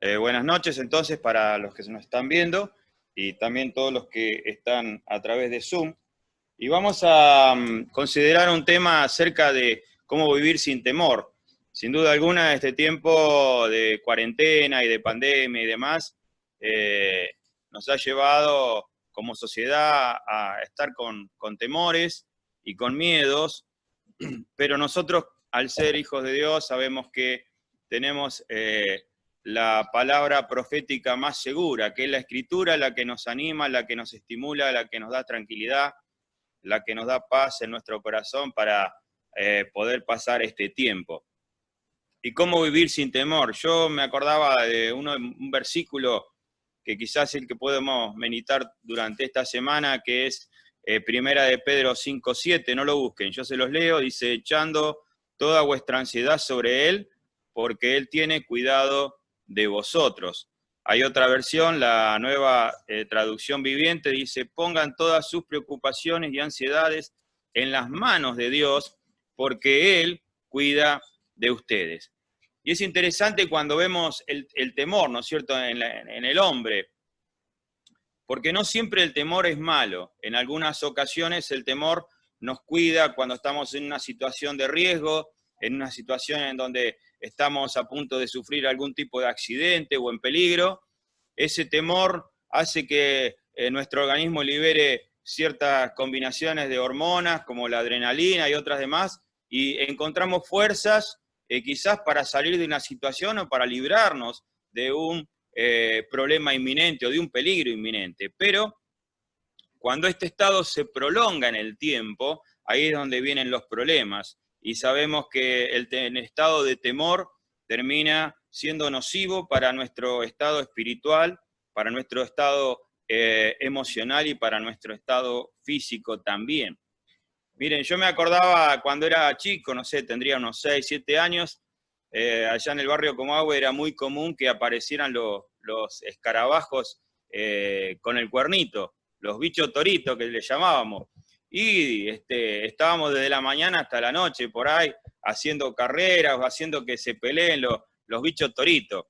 Buenas noches entonces para los que nos están viendo y también todos los que están a través de Zoom. Y vamos a considerar un tema acerca de cómo vivir sin temor. Sin duda alguna, este tiempo de cuarentena y de pandemia y demás nos ha llevado como sociedad a estar con temores y con miedos, pero nosotros, al ser hijos de Dios, sabemos que tenemos la palabra profética más segura, que es la Escritura, la que nos anima, la que nos estimula, la que nos da tranquilidad, la que nos da paz en nuestro corazón para poder pasar este tiempo. ¿Y cómo vivir sin temor? Yo me acordaba de un versículo que quizás es el que podemos meditar durante esta semana, que es Primera de Pedro 5:7, no lo busquen, yo se los leo, dice, echando toda vuestra ansiedad sobre Él, porque Él tiene cuidado de vosotros. Hay otra versión, la nueva traducción viviente, dice, pongan todas sus preocupaciones y ansiedades en las manos de Dios, porque Él cuida de ustedes. Y es interesante cuando vemos el temor, ¿no es cierto?, en el hombre, porque no siempre el temor es malo. En algunas ocasiones el temor nos cuida cuando estamos en una situación de riesgo, en una situación en donde estamos a punto de sufrir algún tipo de accidente o en peligro. Ese temor hace que nuestro organismo libere ciertas combinaciones de hormonas como la adrenalina y otras demás, y encontramos fuerzas quizás para salir de una situación o para librarnos de un problema inminente o de un peligro inminente. Pero cuando este estado se prolonga en el tiempo, ahí es donde vienen los problemas. Y sabemos que el estado de temor termina siendo nocivo para nuestro estado espiritual, para nuestro estado emocional y para nuestro estado físico también. Miren, yo me acordaba cuando era chico, no sé, tendría unos 6, 7 años, allá en el barrio Comahue era muy común que aparecieran los escarabajos con el cuernito, los bichos toritos que le llamábamos. Y estábamos desde la mañana hasta la noche por ahí haciendo carreras, haciendo que se peleen los bichos toritos.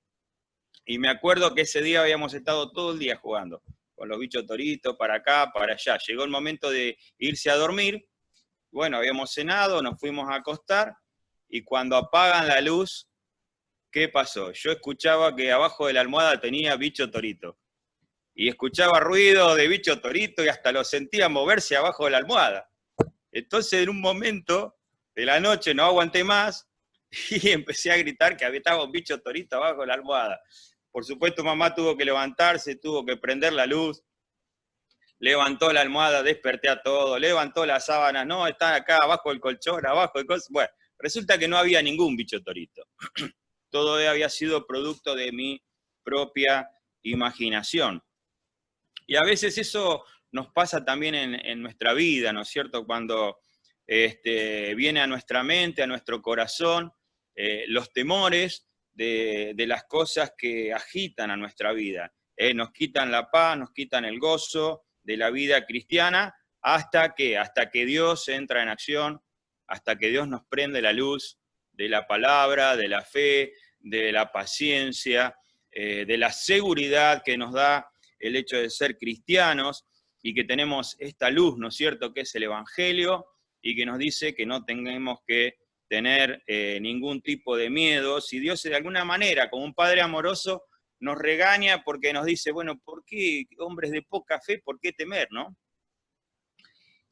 Y me acuerdo que ese día habíamos estado todo el día jugando con los bichos toritos, para acá, para allá. Llegó el momento de irse a dormir. Bueno, habíamos cenado, nos fuimos a acostar y cuando apagan la luz, ¿qué pasó? Yo escuchaba que abajo de la almohada tenía bicho torito. Y escuchaba ruido de bicho torito y hasta lo sentía moverse abajo de la almohada. Entonces, en un momento de la noche no aguanté más y empecé a gritar que estaba un bicho torito abajo de la almohada. Por supuesto, mamá tuvo que levantarse, tuvo que prender la luz, levantó la almohada, desperté a todo, levantó la sábana, no, están acá abajo del colchón, abajo de cosas. Bueno, resulta que no había ningún bicho torito. Todo había sido producto de mi propia imaginación. Y a veces eso nos pasa también en nuestra vida, ¿no es cierto? Cuando viene a nuestra mente, a nuestro corazón, los temores de las cosas que agitan a nuestra vida. Nos quitan la paz, nos quitan el gozo de la vida cristiana, hasta que Dios entra en acción, hasta que Dios nos prende la luz de la palabra, de la fe, de la paciencia, de la seguridad que nos da el hecho de ser cristianos y que tenemos esta luz, ¿no es cierto?, que es el Evangelio y que nos dice que no tenemos que tener ningún tipo de miedo. Si Dios de alguna manera, como un Padre amoroso, nos regaña porque nos dice, bueno, ¿por qué hombres de poca fe? ¿Por qué temer, no?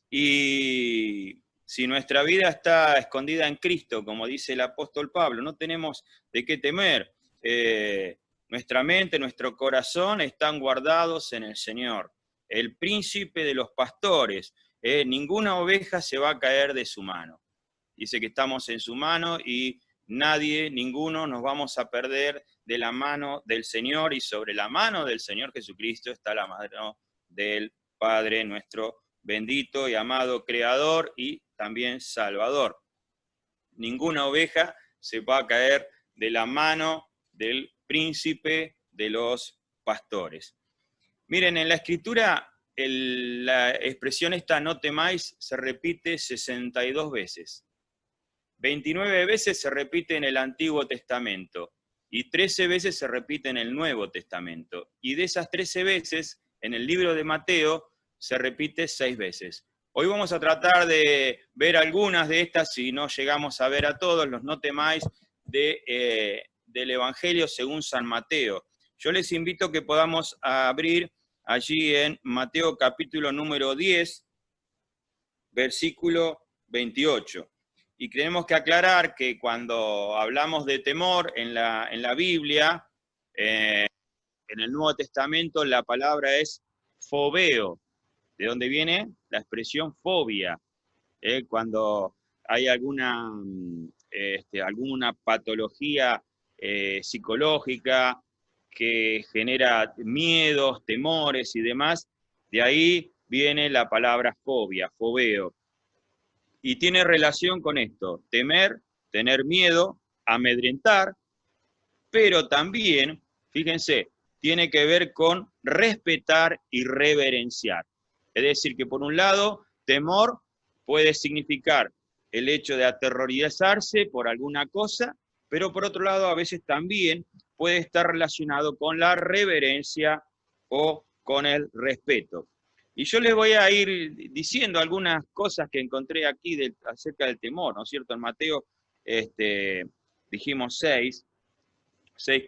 Y si nuestra vida está escondida en Cristo, como dice el apóstol Pablo, no tenemos de qué temer. Nuestra mente, nuestro corazón están guardados en el Señor, el príncipe de los pastores. Ninguna oveja se va a caer de su mano. Dice que estamos en su mano y nadie, ninguno nos vamos a perder de la mano del Señor, y sobre la mano del Señor Jesucristo está la mano del Padre, nuestro bendito y amado Creador y también Salvador. Ninguna oveja se va a caer de la mano del príncipe de los pastores. Miren, en la Escritura la expresión esta, no temáis, se repite 62 veces. 29 veces se repite en el Antiguo Testamento y 13 veces se repite en el Nuevo Testamento. Y de esas 13 veces, en el libro de Mateo, se repite 6 veces. Hoy vamos a tratar de ver algunas de estas, si no llegamos a ver a todos, los no temáis del Evangelio según San Mateo. Yo les invito a que podamos abrir allí en Mateo capítulo número 10, versículo 28. Y tenemos que aclarar que cuando hablamos de temor en la Biblia, en el Nuevo Testamento, la palabra es fobeo, de donde viene la expresión fobia. Cuando hay alguna patología psicológica que genera miedos, temores y demás, de ahí viene la palabra fobia, fobeo. Y tiene relación con esto, temer, tener miedo, amedrentar, pero también, fíjense, tiene que ver con respetar y reverenciar. Es decir, que por un lado, temor puede significar el hecho de aterrorizarse por alguna cosa, pero por otro lado, a veces también puede estar relacionado con la reverencia o con el respeto. Y yo les voy a ir diciendo algunas cosas que encontré aquí acerca del temor, ¿no es cierto? En Mateo dijimos 6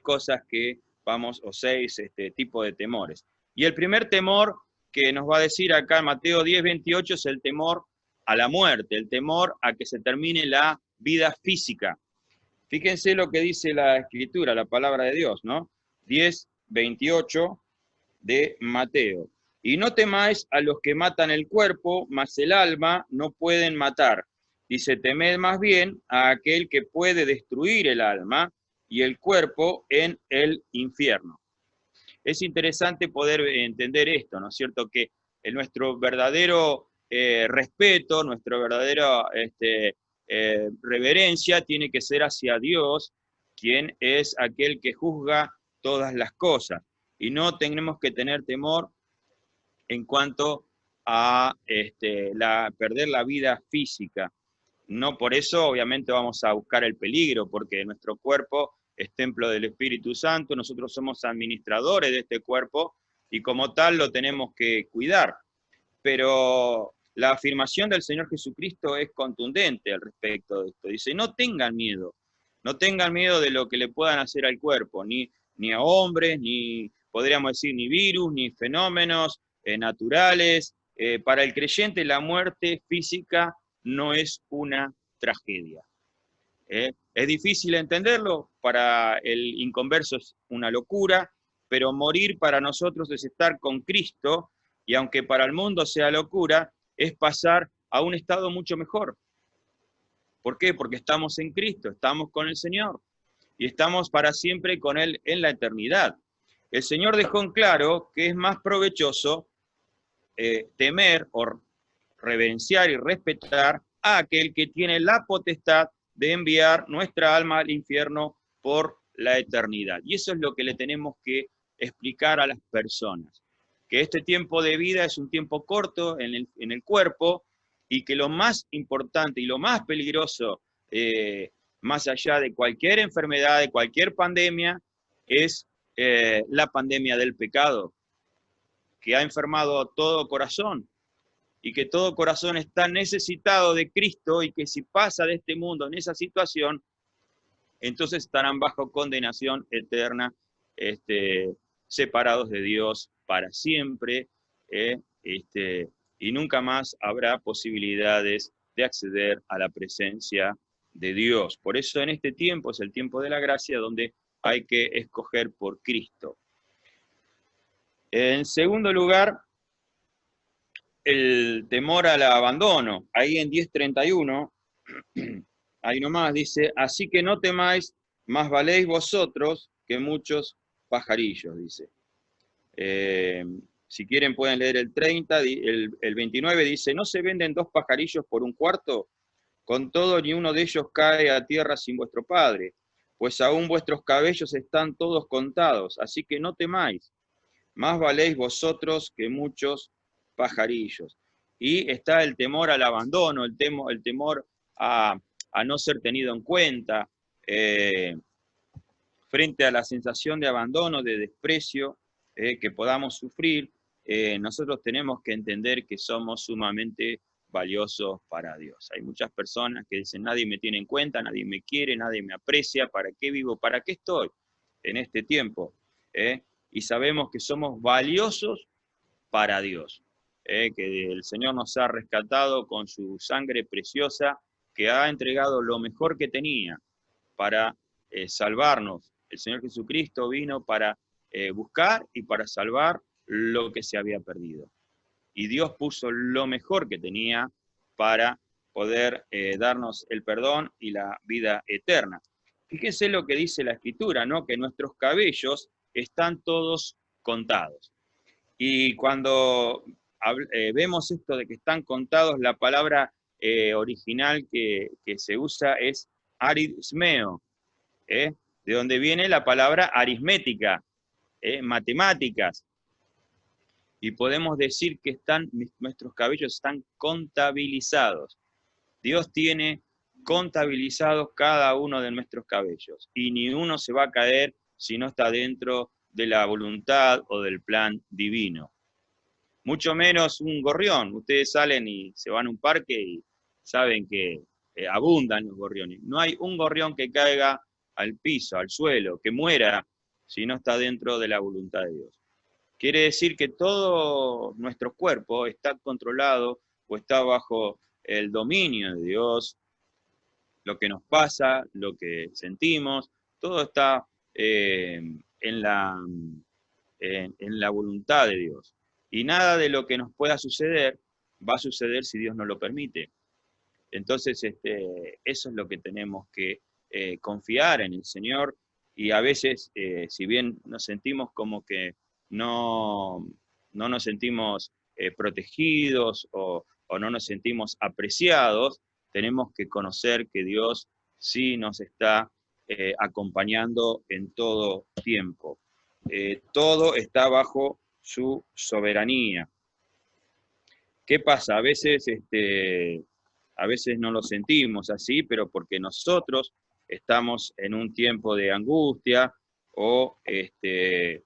cosas que vamos, o 6 tipos de temores. Y el primer temor que nos va a decir acá en Mateo 10, 28 es el temor a la muerte, el temor a que se termine la vida física. Fíjense lo que dice la Escritura, la palabra de Dios, ¿no? 10, 28 de Mateo. Y no temáis a los que matan el cuerpo, mas el alma no pueden matar. Dice, temed más bien a aquel que puede destruir el alma y el cuerpo en el infierno. Es interesante poder entender esto, ¿no es cierto? Que nuestro verdadero respeto, nuestra verdadera reverencia tiene que ser hacia Dios, quien es aquel que juzga todas las cosas. Y no tenemos que tener temor en cuanto a perder la vida física. No por eso, obviamente, vamos a buscar el peligro, porque nuestro cuerpo es templo del Espíritu Santo, nosotros somos administradores de este cuerpo y como tal lo tenemos que cuidar. Pero la afirmación del Señor Jesucristo es contundente al respecto de esto. Dice, no tengan miedo de lo que le puedan hacer al cuerpo, ni a hombres, ni, podríamos decir, ni virus, ni fenómenos naturales. Para el creyente la muerte física no es una tragedia. Es difícil entenderlo, para el inconverso es una locura, pero morir para nosotros es estar con Cristo, y aunque para el mundo sea locura, es pasar a un estado mucho mejor. ¿Por qué? Porque estamos en Cristo, estamos con el Señor, y estamos para siempre con Él en la eternidad. El Señor dejó en claro que es más provechoso temer o reverenciar y respetar a aquel que tiene la potestad de enviar nuestra alma al infierno por la eternidad. Y eso es lo que le tenemos que explicar a las personas, que este tiempo de vida es un tiempo corto en el cuerpo, y que lo más importante y lo más peligroso, más allá de cualquier enfermedad, de cualquier pandemia, es la pandemia del pecado, que ha enfermado a todo corazón, y que todo corazón está necesitado de Cristo, y que si pasa de este mundo en esa situación, entonces estarán bajo condenación eterna, separados de Dios para siempre, y nunca más habrá posibilidades de acceder a la presencia de Dios. Por eso en este tiempo es el tiempo de la gracia, donde hay que escoger por Cristo. En segundo lugar, el temor al abandono. Ahí en 10:31, ahí nomás dice, así que no temáis, más valéis vosotros que muchos pajarillos, dice. Si quieren pueden leer el 30, el 29 dice, ¿no se venden 2 pajarillos por un cuarto? Con todo, ni uno de ellos cae a tierra sin vuestro Padre, pues aún vuestros cabellos están todos contados, así que no temáis, más valéis vosotros que muchos pajarillos. Y está el temor al abandono, el temor a no ser tenido en cuenta. frente a la sensación de abandono, de desprecio que podamos sufrir, nosotros tenemos que entender que somos sumamente valiosos para Dios. Hay muchas personas que dicen, nadie me tiene en cuenta, nadie me quiere, nadie me aprecia, ¿para qué vivo? ¿Para qué estoy en este tiempo? Y sabemos que somos valiosos para Dios, que el Señor nos ha rescatado con su sangre preciosa, que ha entregado lo mejor que tenía para salvarnos. El Señor Jesucristo vino para buscar y para salvar lo que se había perdido. Y Dios puso lo mejor que tenía para poder darnos el perdón y la vida eterna. Fíjense lo que dice la Escritura, ¿no? Que nuestros cabellos están todos contados. Y cuando vemos esto de que están contados, la palabra original que se usa es arismeo, de donde viene la palabra aritmética, matemáticas. Y podemos decir que nuestros cabellos están contabilizados. Dios tiene contabilizados cada uno de nuestros cabellos, y ni uno se va a caer si no está dentro de la voluntad o del plan divino. Mucho menos un gorrión. Ustedes salen y se van a un parque y saben que abundan los gorriones. No hay un gorrión que caiga al piso, al suelo, que muera si no está dentro de la voluntad de Dios. Quiere decir que todo nuestro cuerpo está controlado o está bajo el dominio de Dios. Lo que nos pasa, lo que sentimos, todo está en la voluntad de Dios. Y nada de lo que nos pueda suceder va a suceder si Dios no lo permite. Entonces, eso es lo que tenemos que confiar en el Señor. Y a veces, si bien nos sentimos como que no nos sentimos protegidos o no nos sentimos apreciados, tenemos que conocer que Dios sí nos está acompañando en todo tiempo. Todo está bajo su soberanía. ¿Qué pasa? A veces no lo sentimos así, pero porque nosotros estamos en un tiempo de angustia o en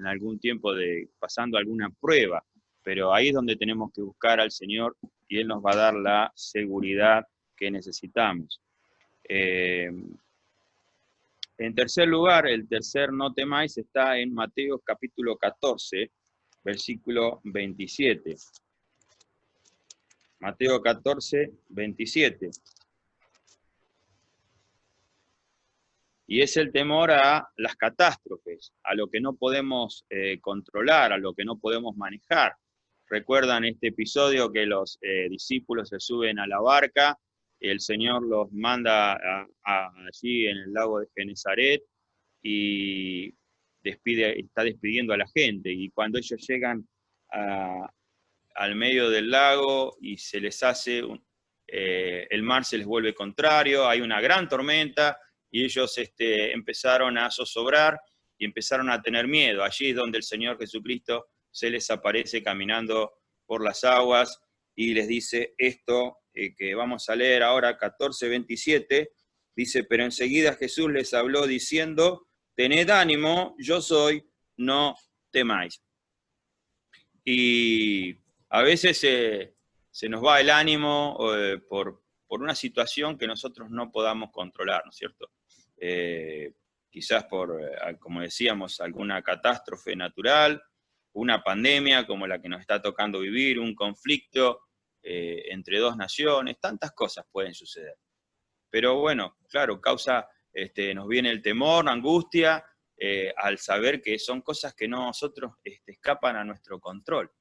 algún tiempo de pasando alguna prueba, pero ahí es donde tenemos que buscar al Señor y Él nos va a dar la seguridad que necesitamos. En tercer lugar, el tercer no temáis está en Mateo capítulo 14, versículo 27. Mateo 14, 27. Y es el temor a las catástrofes, a lo que no podemos controlar, a lo que no podemos manejar. ¿Recuerdan este episodio que los discípulos se suben a la barca? El Señor los manda allí en el lago de Genesaret y está despidiendo a la gente. Y cuando ellos llegan al medio del lago y se les hace, el mar se les vuelve contrario, hay una gran tormenta, y ellos empezaron a zozobrar y empezaron a tener miedo. Allí es donde el Señor Jesucristo se les aparece caminando por las aguas y les dice esto que vamos a leer ahora, 14:27, dice, pero enseguida Jesús les habló diciendo, tened ánimo, yo soy, no temáis. Y a veces se nos va el ánimo por una situación que nosotros no podamos controlar, ¿no es cierto? Quizás por, como decíamos, alguna catástrofe natural, una pandemia como la que nos está tocando vivir, un conflicto entre dos naciones, tantas cosas pueden suceder. Pero bueno, claro, nos viene el temor, la angustia, al saber que son cosas que nosotros escapan a nuestro control.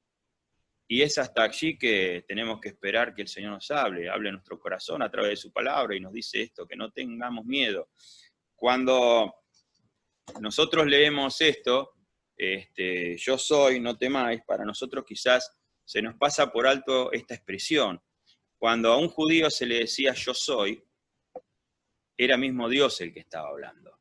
Y es hasta allí que tenemos que esperar que el Señor nos hable a nuestro corazón a través de su palabra y nos dice esto, que no tengamos miedo. Cuando nosotros leemos esto, yo soy, no temáis, para nosotros quizás se nos pasa por alto esta expresión. Cuando a un judío se le decía yo soy, era mismo Dios el que estaba hablando.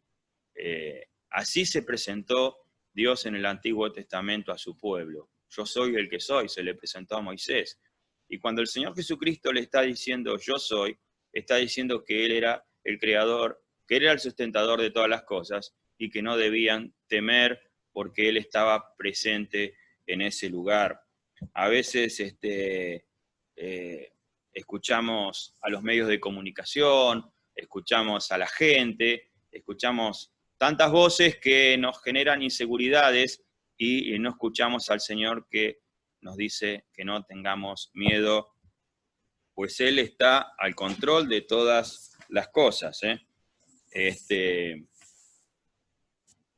Así se presentó Dios en el Antiguo Testamento a su pueblo. Yo soy el que soy, se le presentó a Moisés. Y cuando el Señor Jesucristo le está diciendo yo soy, está diciendo que Él era el creador que Él era el sustentador de todas las cosas y que no debían temer porque Él estaba presente en ese lugar. A veces escuchamos a los medios de comunicación, escuchamos a la gente, escuchamos tantas voces que nos generan inseguridades y no escuchamos al Señor que nos dice que no tengamos miedo, pues Él está al control de todas las cosas.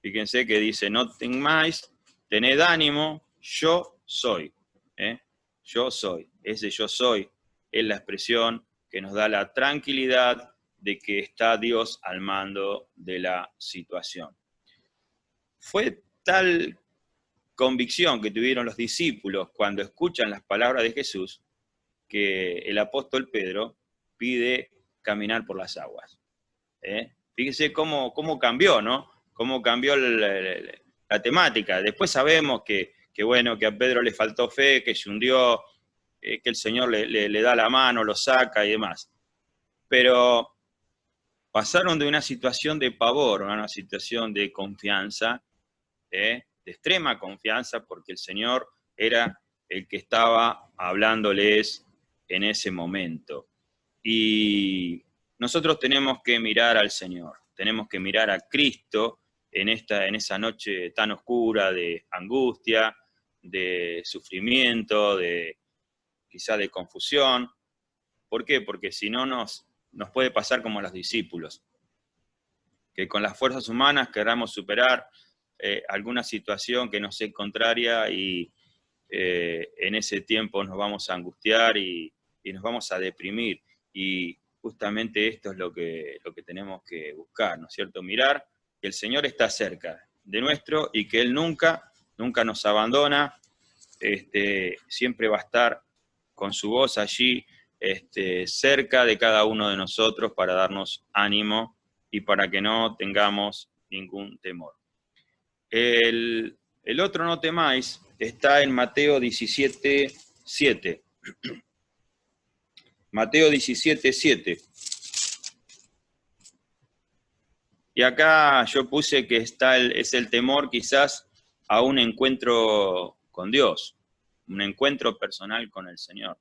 Fíjense que dice, no temáis, tened ánimo, yo soy. Yo soy. Ese yo soy es la expresión que nos da la tranquilidad de que está Dios al mando de la situación. Fue tal convicción que tuvieron los discípulos cuando escuchan las palabras de Jesús que el apóstol Pedro pide caminar por las aguas. Fíjese cómo cambió, ¿no? Cómo cambió la temática. Después sabemos que a Pedro le faltó fe, que se hundió, que el Señor le da la mano, lo saca y demás. Pero pasaron de una situación de pavor a una situación de confianza, de extrema confianza, porque el Señor era el que estaba hablándoles en ese momento. Y nosotros tenemos que mirar al Señor, tenemos que mirar a Cristo en esa noche tan oscura de angustia, de sufrimiento, quizá de confusión. ¿Por qué? Porque si no nos puede pasar como a los discípulos, que con las fuerzas humanas queramos superar alguna situación que nos es contraria y en ese tiempo nos vamos a angustiar y nos vamos a deprimir. Y justamente esto es lo que tenemos que buscar, ¿no es cierto? Mirar que el Señor está cerca de nuestro y que Él nunca nos abandona, siempre va a estar con su voz allí cerca de cada uno de nosotros para darnos ánimo y para que no tengamos ningún temor. El otro no temáis está en Mateo 17:7. Mateo 17:7. Y acá yo puse que es el temor quizás a un encuentro con Dios, un encuentro personal con el Señor.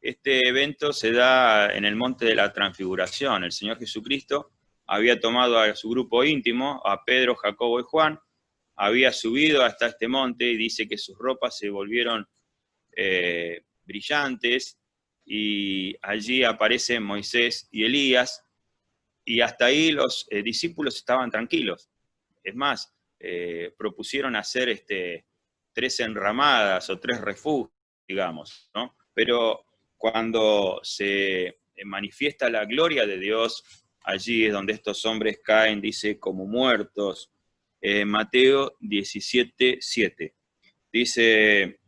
Este evento se da en el monte de la Transfiguración. El Señor Jesucristo había tomado a su grupo íntimo, a Pedro, Jacobo y Juan, había subido hasta este monte y dice que sus ropas se volvieron brillantes y allí aparecen Moisés y Elías y hasta ahí los discípulos estaban tranquilos. Es más, propusieron hacer 3 enramadas o 3 refugios, digamos, ¿no? Pero cuando se manifiesta la gloria de Dios, allí es donde estos hombres caen, dice, como muertos. Mateo 17:7. Dice,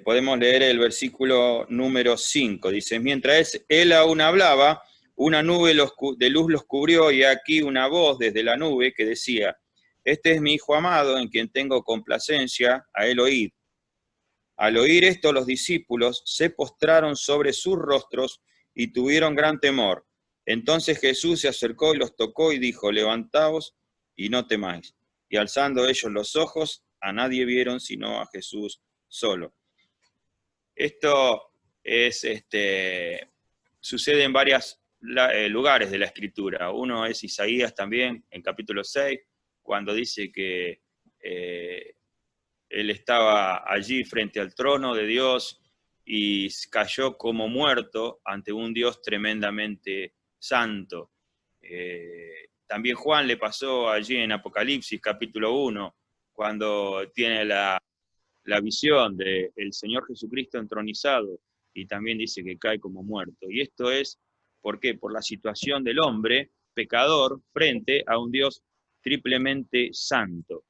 podemos leer el versículo número 5. Dice, mientras él aún hablaba, una nube de luz los cubrió y aquí una voz desde la nube que decía, este es mi Hijo amado en quien tengo complacencia, a él oíd. Al oír esto los discípulos se postraron sobre sus rostros y tuvieron gran temor. Entonces Jesús se acercó y los tocó y dijo, levantaos y no temáis. Y alzando ellos los ojos, a nadie vieron sino a Jesús solo. Esto sucede en varios lugares de la Escritura. Uno es Isaías también, en capítulo 6, cuando dice que él estaba allí frente al trono de Dios y cayó como muerto ante un Dios tremendamente santo. También Juan le pasó allí en Apocalipsis, capítulo 1, cuando tiene la visión del Señor Jesucristo entronizado y también dice que cae como muerto. Y esto es, ¿por qué? Por la situación del hombre pecador frente a un Dios triplemente santo.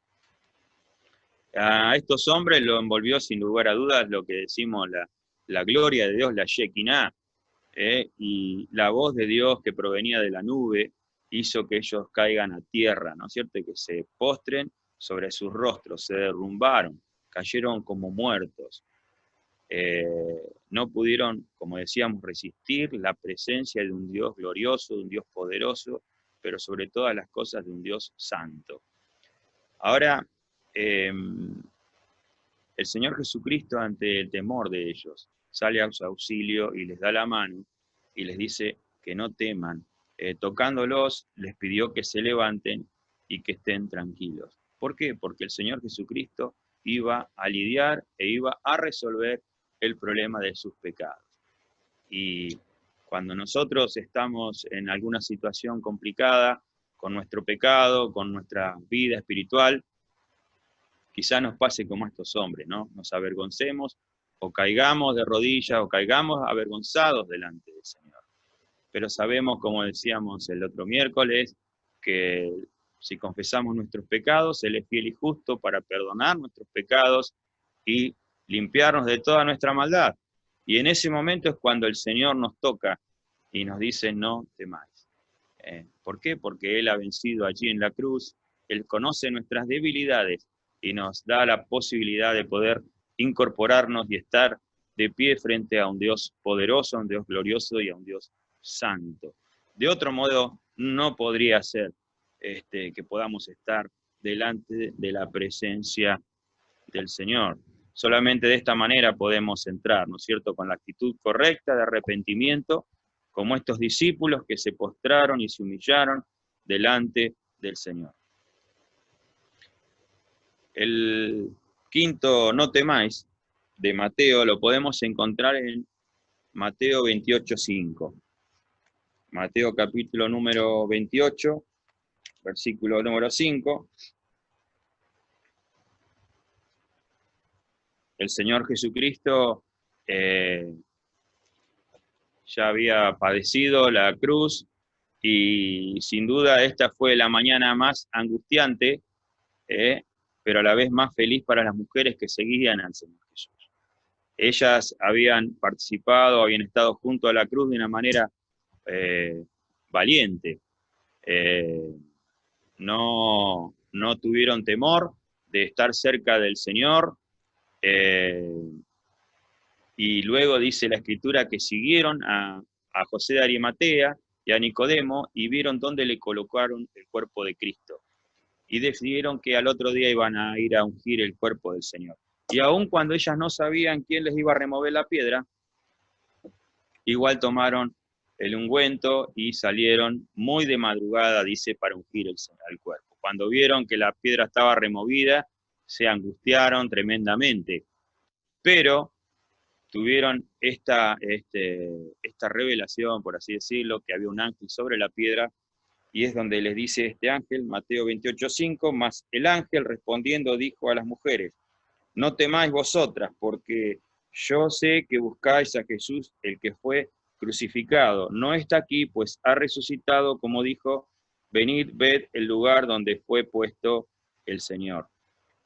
A estos hombres lo envolvió sin lugar a dudas lo que decimos la gloria de Dios, la Shekinah, y la voz de Dios que provenía de la nube hizo que ellos caigan a tierra, ¿no es cierto? Y que se postren sobre sus rostros, se derrumbaron, cayeron como muertos. no pudieron, como decíamos, resistir la presencia de un Dios glorioso, de un Dios poderoso, pero sobre todas las cosas de un Dios santo. Ahora, el Señor Jesucristo, ante el temor de ellos, sale a su auxilio y les da la mano y les dice que no teman. Tocándolos, les pidió que se levanten y que estén tranquilos. ¿Por qué? Porque el Señor Jesucristo iba a lidiar e iba a resolver el problema de sus pecados. Y cuando nosotros estamos en alguna situación complicada con nuestro pecado, con nuestra vida espiritual, quizá nos pase como a estos hombres, ¿no? Nos avergoncemos o caigamos de rodillas o caigamos avergonzados delante del Señor. Pero sabemos, como decíamos el otro miércoles, que si confesamos nuestros pecados, Él es fiel y justo para perdonar nuestros pecados y limpiarnos de toda nuestra maldad. Y en ese momento es cuando el Señor nos toca y nos dice, no temáis. ¿Por qué? Porque Él ha vencido allí en la cruz, Él conoce nuestras debilidades y nos da la posibilidad de poder incorporarnos y estar de pie frente a un Dios poderoso, a un Dios glorioso y a un Dios santo. De otro modo, no podría ser que podamos estar delante de la presencia del Señor. Solamente de esta manera podemos entrar, ¿no es cierto?, con la actitud correcta de arrepentimiento, como estos discípulos que se postraron y se humillaron delante del Señor. El quinto no temáis de Mateo lo podemos encontrar en Mateo 28:5. Mateo capítulo número 28, versículo número 5. El Señor Jesucristo ya había padecido la cruz y sin duda esta fue la mañana más angustiante, pero a la vez más feliz para las mujeres que seguían al Señor Jesús. Ellas habían participado, habían estado junto a la cruz de una manera valiente. No tuvieron temor de estar cerca del Señor, y luego dice la Escritura que siguieron a José de Arimatea y a Nicodemo y vieron dónde le colocaron el cuerpo de Cristo. Y decidieron que al otro día iban a ir a ungir el cuerpo del Señor. Y aun cuando ellas no sabían quién les iba a remover la piedra, igual tomaron el ungüento y salieron muy de madrugada, dice, para ungir el cuerpo. Cuando vieron que la piedra estaba removida, se angustiaron tremendamente. Pero tuvieron esta revelación, por así decirlo, que había un ángel sobre la piedra, y es donde les dice este ángel, Mateo 28:5, mas el ángel respondiendo dijo a las mujeres, no temáis vosotras, porque yo sé que buscáis a Jesús, el que fue crucificado. No está aquí, pues ha resucitado, como dijo, venid, ved el lugar donde fue puesto el Señor.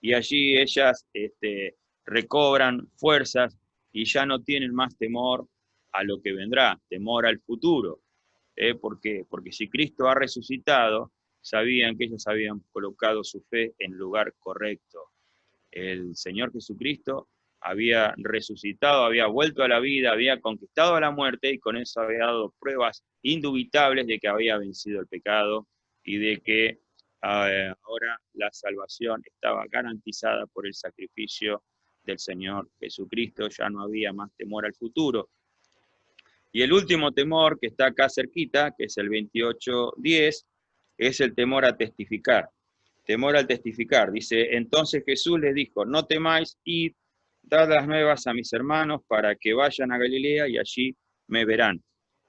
Y allí ellas recobran fuerzas y ya no tienen más temor a lo que vendrá, temor al futuro. ¿Por qué? Porque si Cristo ha resucitado, sabían que ellos habían colocado su fe en el lugar correcto. El Señor Jesucristo había resucitado, había vuelto a la vida, había conquistado a la muerte y con eso había dado pruebas indubitables de que había vencido el pecado y de que ahora la salvación estaba garantizada por el sacrificio del Señor Jesucristo, ya no había más temor al futuro. Y el último temor que está acá cerquita, que es el 28:10, es el temor a testificar. Temor al testificar. Dice, entonces Jesús les dijo, no temáis, id, dad las nuevas a mis hermanos para que vayan a Galilea y allí me verán.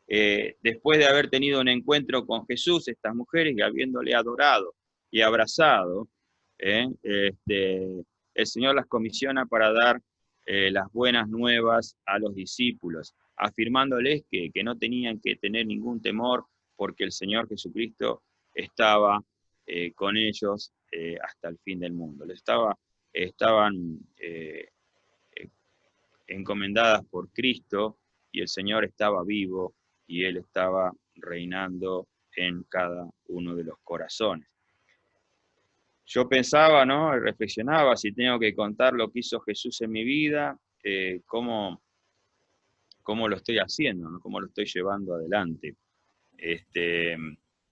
Después de haber tenido un encuentro con Jesús, estas mujeres, y habiéndole adorado y abrazado, el Señor las comisiona para dar las buenas nuevas a los discípulos, afirmándoles que no tenían que tener ningún temor porque el Señor Jesucristo estaba con ellos hasta el fin del mundo. Estaban encomendadas por Cristo y el Señor estaba vivo y Él estaba reinando en cada uno de los corazones. Yo pensaba, ¿no? Reflexionaba si tengo que contar lo que hizo Jesús en mi vida, cómo lo estoy haciendo, ¿no? Cómo lo estoy llevando adelante.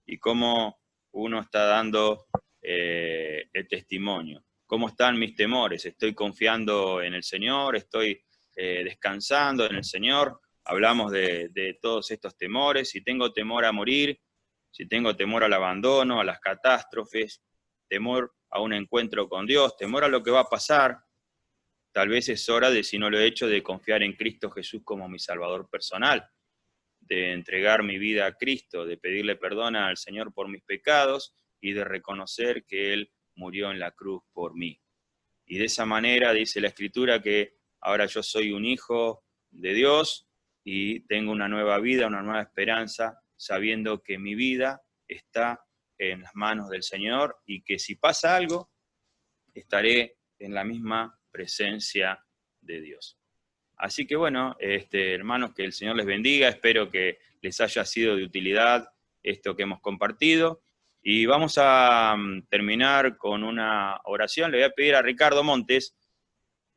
Y cómo uno está dando el testimonio. ¿Cómo están mis temores? ¿Estoy confiando en el Señor? ¿Estoy descansando en el Señor? Hablamos de todos estos temores. Si tengo temor a morir, si tengo temor al abandono, a las catástrofes, temor a un encuentro con Dios, temor a lo que va a pasar, tal vez es hora de, si no lo he hecho, de confiar en Cristo Jesús como mi Salvador personal, de entregar mi vida a Cristo, de pedirle perdón al Señor por mis pecados y de reconocer que Él murió en la cruz por mí. Y de esa manera dice la Escritura que ahora yo soy un hijo de Dios y tengo una nueva vida, una nueva esperanza, sabiendo que mi vida está en las manos del Señor y que si pasa algo, estaré en la misma presencia de Dios. Así que bueno, hermanos, que el Señor les bendiga, espero que les haya sido de utilidad esto que hemos compartido. Y vamos a terminar con una oración. Le voy a pedir a Ricardo Montes.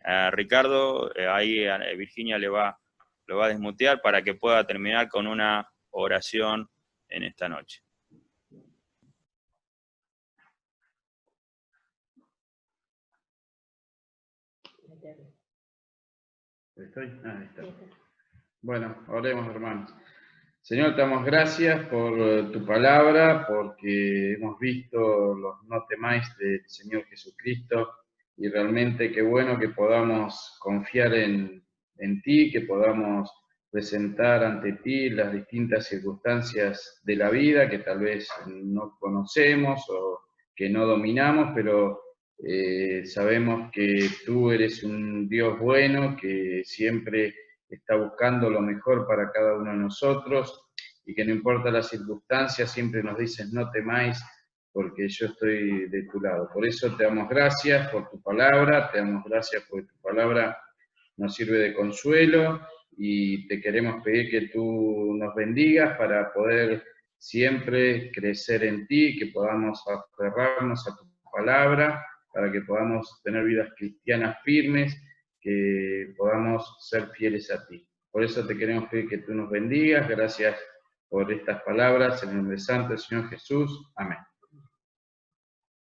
A Ricardo, ahí Virginia lo va a desmutear para que pueda terminar con una oración en esta noche. ¿Estoy? Ahí está. Bueno, oremos, hermanos. Señor, te damos gracias por tu palabra, porque hemos visto los no temáis del Señor Jesucristo, y realmente qué bueno que podamos confiar en ti, que podamos presentar ante ti las distintas circunstancias de la vida que tal vez no conocemos o que no dominamos, pero sabemos que tú eres un Dios bueno, que siempre está buscando lo mejor para cada uno de nosotros, y que no importa las circunstancias, siempre nos dices no temáis, porque yo estoy de tu lado. Por eso te damos gracias por tu palabra, te damos gracias porque tu palabra nos sirve de consuelo, y te queremos pedir que tú nos bendigas para poder siempre crecer en ti, que podamos aferrarnos a tu palabra, para que podamos tener vidas cristianas firmes, que podamos ser fieles a ti. Por eso te queremos pedir que tú nos bendigas. Gracias por estas palabras, en el nombre santo del Señor Jesús. Amén.